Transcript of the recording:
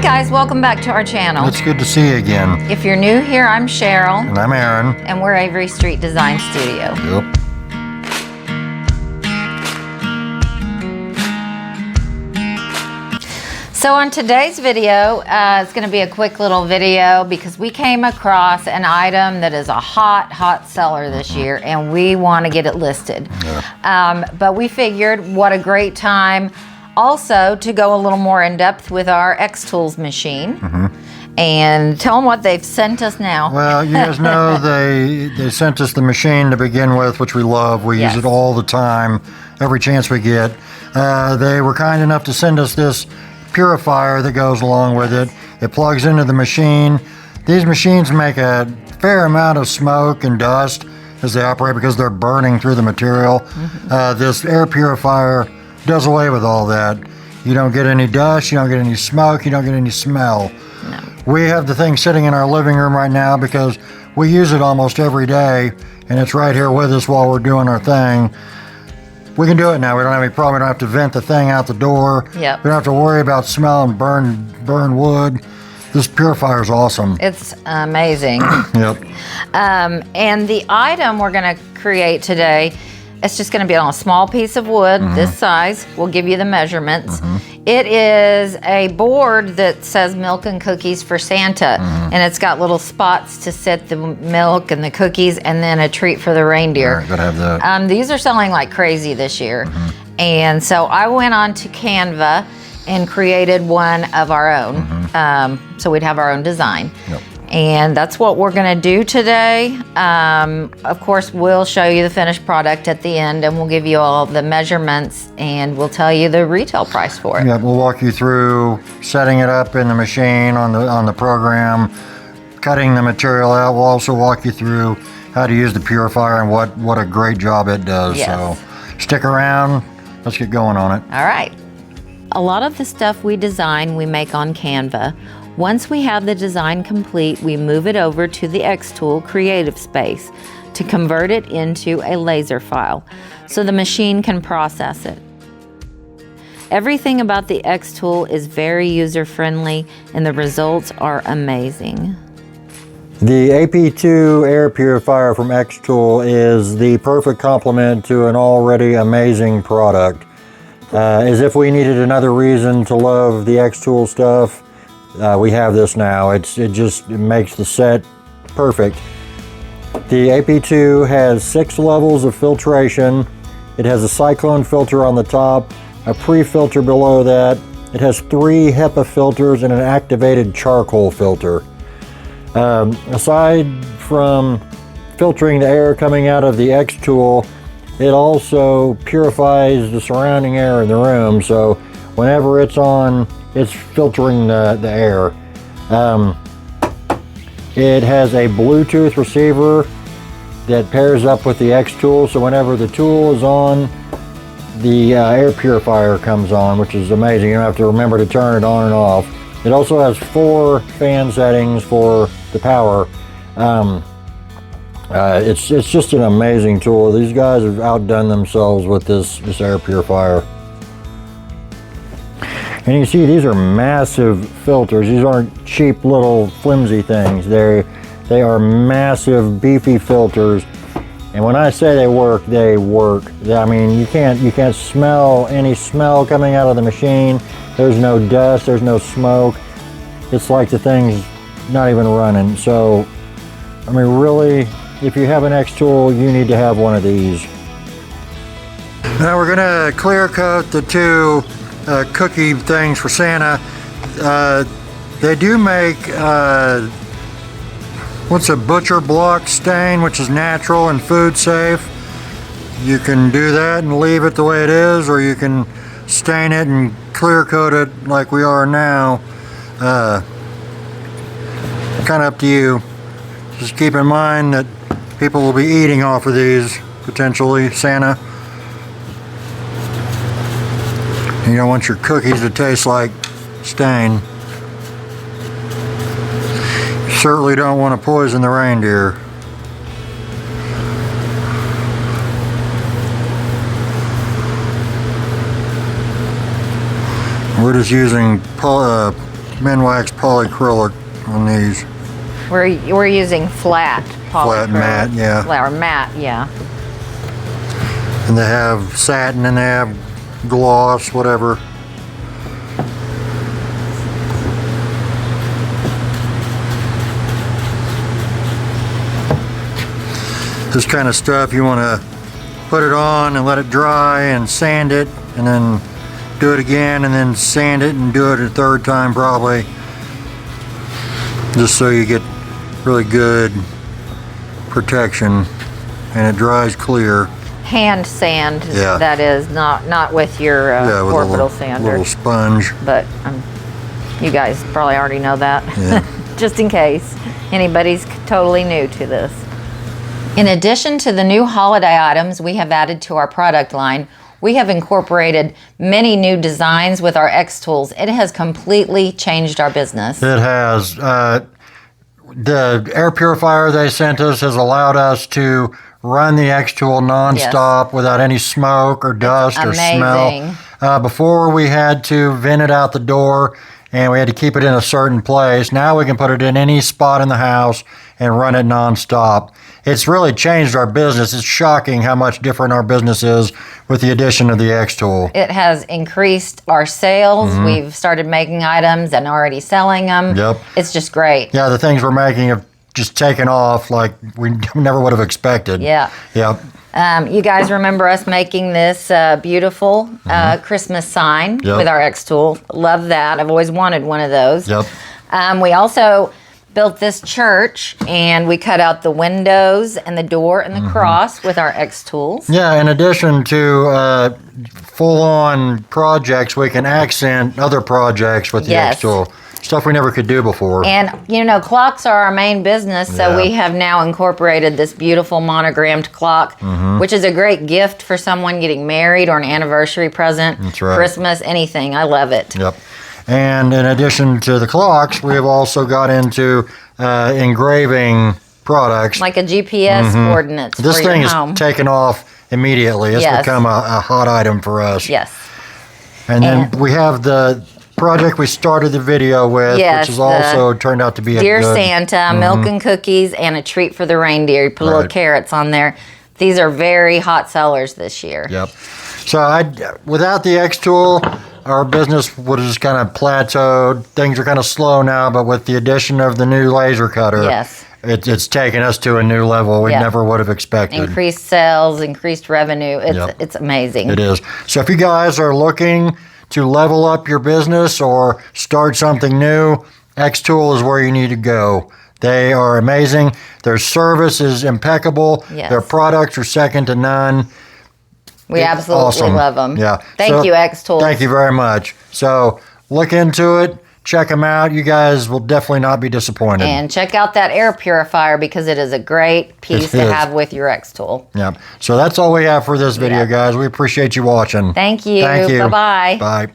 guys, welcome back to our channel. It's good to see you again. If you're new here, I'm Cheryl. And I'm Aaron. And we're Avery Street Design Studio. Yep. So on today's video, it's going to be a quick little video because we came across an item that is a hot seller this year, and we want to get it listed. Yeah. But we figured what a great time also to go a little more in depth with our Xtool machine. And tell them what they've sent us now. Well, you guys know they sent us the machine to begin with, which we love. We use it all the time, every chance we get. They were kind enough to send us this purifier that goes along with it. It plugs into the machine. These machines make a fair amount of smoke and dust as they operate because they're burning through the material. This air purifier does away with all that. You don't get any dust, you don't get any smoke, you don't get any smell. No. We have the thing sitting in our living room right now because we use it almost every day, and it's right here with us while we're doing our thing. We can do it now. We don't have any problem. We don't have to vent the thing out the door. Yep. We don't have to worry about smell and burn wood. This purifier is awesome. It's amazing. Yep. And the item we're going to create today, it's just going to be on a small piece of wood, this size. We'll give you the measurements. It is a board that says milk and cookies for Santa, and it's got little spots to set the milk and the cookies, and then a treat for the reindeer. Right, gotta have that. These are selling like crazy this year. And so I went on to Canva and created one of our own, so we'd have our own design. Yep. And that's what we're going to do today. Of course, we'll show you the finished product at the end, and we'll give you all the measurements, and we'll tell you the retail price for it. Yeah, we'll walk you through setting it up in the machine on the program, cutting the material out. We'll also walk you through how to use the purifier and what a great job it does. Yes. So stick around. Let's get going on it. All right. A lot of the stuff we design, we make on Canva. Once we have the design complete, we move it over to the Xtool Creative Space to convert it into a laser file so the machine can process it. Everything about the Xtool is very user-friendly, and the results are amazing. The AP2 Air Purifier from Xtool is the perfect complement to an already amazing product. As if we needed another reason to love the Xtool stuff, we have this now. It makes the set perfect. The AP2 has 6 levels of filtration. It has a cyclone filter on the top, a pre-filter below that. It has 3 HEPA filters and an activated charcoal filter. Aside from filtering the air coming out of the Xtool, it also purifies the surrounding air in the room, so whenever it's on, it's filtering the air. It has a Bluetooth receiver that pairs up with the Xtool, so whenever the tool is on, the air purifier comes on, which is amazing. You don't have to remember to turn it on and off. It also has 4 fan settings for the power. It's just an amazing tool. These guys have outdone themselves with this air purifier. And you see, these are massive filters. These aren't cheap little flimsy things. They are massive, beefy filters. And when I say they work, they work. I mean, you can't smell any smell coming out of the machine. There's no dust, there's no smoke. It's like the thing's not even running. So, I mean, really, if you have an Xtool, you need to have one of these. Now we're gonna clear coat the 2 cookie things for Santa. They do make what's a butcher block stain, which is natural and food safe. You can do that and leave it the way it is, or you can stain it and clear coat it like we are now. Kind of up to you. Just keep in mind that people will be eating off of these, potentially, Santa. You don't want your cookies to taste like stain. You certainly don't want to poison the reindeer. We're just using Minwax polyacrylic on these. We're using flat Flat matte, yeah. Or matte, yeah. And they have satin and they have gloss, whatever. This kind of stuff, you want to put it on and let it dry and sand it, and then do it again, and then sand it and do it a third time probably, just so you get really good protection and it dries clear. Hand sand, Yeah. that is, not with your With orbital a sander. little sponge. But you guys probably already know that. Yeah. Just in case anybody's totally new to this. In addition to the new holiday items we have added to our product line, we have incorporated many new designs with our Xtools. It has completely changed our business. It has. The air purifier they sent us has allowed us to run the Xtool nonstop without any smoke or dust or smell. Before we had to vent it out the door and we had to keep it in a certain place. Now we can put it in any spot in the house and run it nonstop. It's really changed our business. It's shocking how much different our business is with the addition of the Xtool. It has increased our sales. We've started making items and already selling them. Yep. It's just great. Yeah, the things we're making have just taken off like we never would have expected. Yeah. Yep. You guys remember us making this beautiful Christmas sign with our Xtool. Love that. I've always wanted one of those. Yep. We also built this church, and we cut out the windows and the door and the cross with our Xtools. Yeah, in addition to full-on projects, we can accent other projects with the Xtool. Stuff we never could do before. And, you know, clocks are our main business, so we have now incorporated this beautiful monogrammed clock, which is a great gift for someone getting married or an anniversary present, That's right. Christmas, anything. I love it. Yep. And in addition to the clocks, we have also got into engraving products. Like a GPS coordinates This for thing your is home. taken off immediately. It's become a hot item for us. Yes. And then we have the project we started the video with, which has also turned out to be Dear a good... Santa, milk and cookies, and a treat for the reindeer. You put little carrots on there. These are very hot sellers this year. Yep. So without the Xtool, our business would have just kind of plateaued. Things are kind of slow now, but with the addition of the new laser cutter, it's taken us to a new level we never would have expected. Increased sales, increased revenue. It's amazing. It is. So if you guys are looking to level up your business or start something new, Xtool is where you need to go. They are amazing. Their service is impeccable. Their products are second to none. We absolutely love them. Yeah. Thank you, Xtool. Thank you very much. So look into it. Check them out. You guys will definitely not be disappointed. And check out that air purifier because it is a great piece to have with your Xtool. Yeah. So that's all we have for this video, guys. We appreciate you watching. Thank you. Thank you. Bye-bye. Bye.